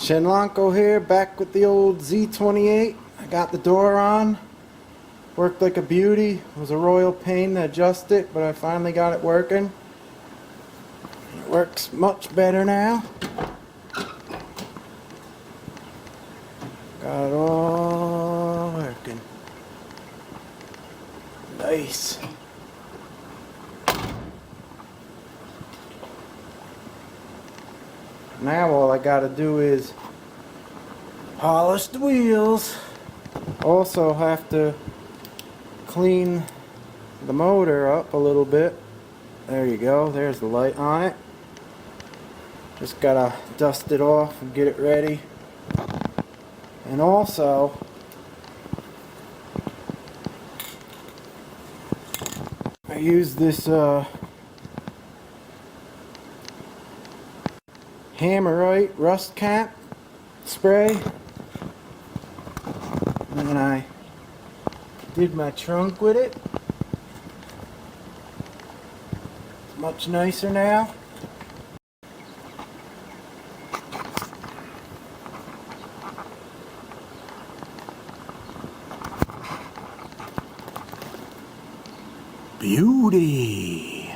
Shenlanko here, back with the old Z28. I got the door on. Worked like a beauty. It was a royal pain to adjust it, but I finally got it working. It works much better now. Got it all working. Nice. Now all I gotta do is polish the wheels. Also have to clean the motor up a little bit. There you go, there's the light on it. Just gotta dust it off and get it ready. And also I use this Hammerite rust cap spray, and then I did my trunk with it. It's much nicer now. Beauty.